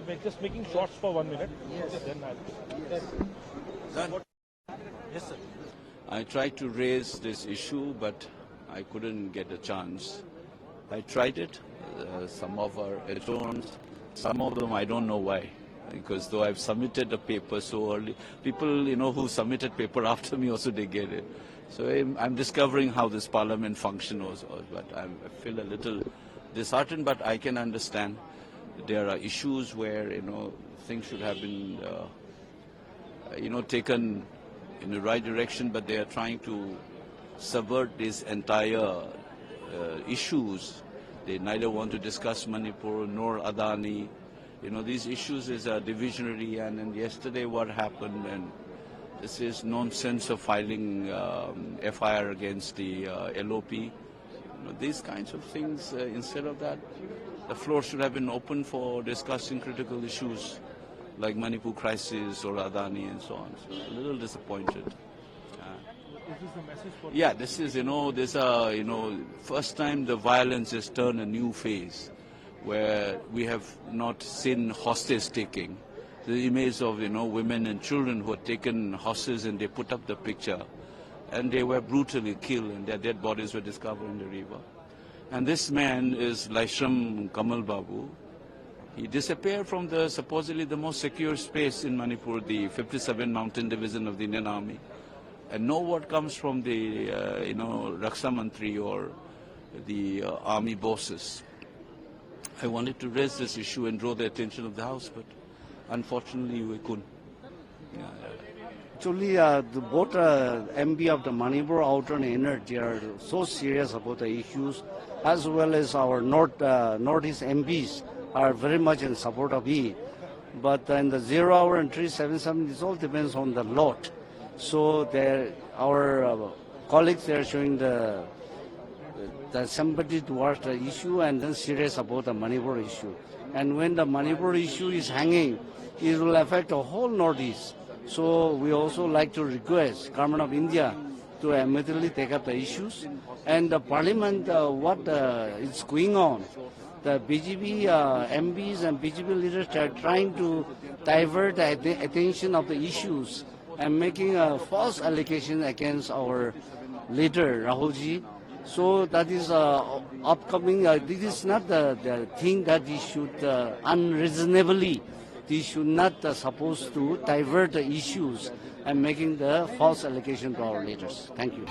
We're just making shots for 1 minute. Yes. Okay, then Done. Yes, sir. I tried to raise this issue, but I couldn't get a chance. I tried it. Some of our attorneys, some of them I don't know why, because though I've submitted the paper so early, people who submitted paper after me also they get it. So I'm discovering how this parliament function was, but I feel a little disheartened. But I can understand there are issues where things should have been taken in the right direction, but they are trying to subvert these entire issues. They neither want to discuss Manipur nor Adani. These issues is divisionary, and yesterday what happened, and this is nonsense of filing FIR against the LOP. These kinds of things, instead of that, the floor should have been open for discussing critical issues like Manipur crisis or Adani and so on. So a little disappointed. Is this a message for? Yeah, this is, first time the violence has turned a new phase where we have not seen hostage taking. The image of, women and children who are taken hostage and they put up the picture and they were brutally killed and their dead bodies were discovered in the river. And this man is Laishram Kamal Babu. He disappeared from the supposedly the most secure space in Manipur, the 57 Mountain Division of the Indian Army. And no word comes from the, Raksha Mantri or the army bosses. I wanted to raise this issue and draw the attention of the House, but unfortunately we couldn't. Actually, both MB of the Manipur Outer and Inner, they are so serious about the issues, as well as our Northeast MPs are very much in support of it. But in the 0 hour and 377, this all depends on the lot. So our colleagues, they are showing the sympathy towards the issue and then serious about the Manipur issue. And when the Manipur issue is hanging, it will affect the whole Northeast. So we also like to request Government of India to immediately take up the issues. And the Parliament, what is going on, the BJP MPs and BJP leaders are trying to divert the attention of the issues and making a false allegation against our leader, Rahulji. So that is upcoming. This is not the thing that he should unreasonably. They should not supposed to divert the issues and making the false allegation to our leaders. Thank you.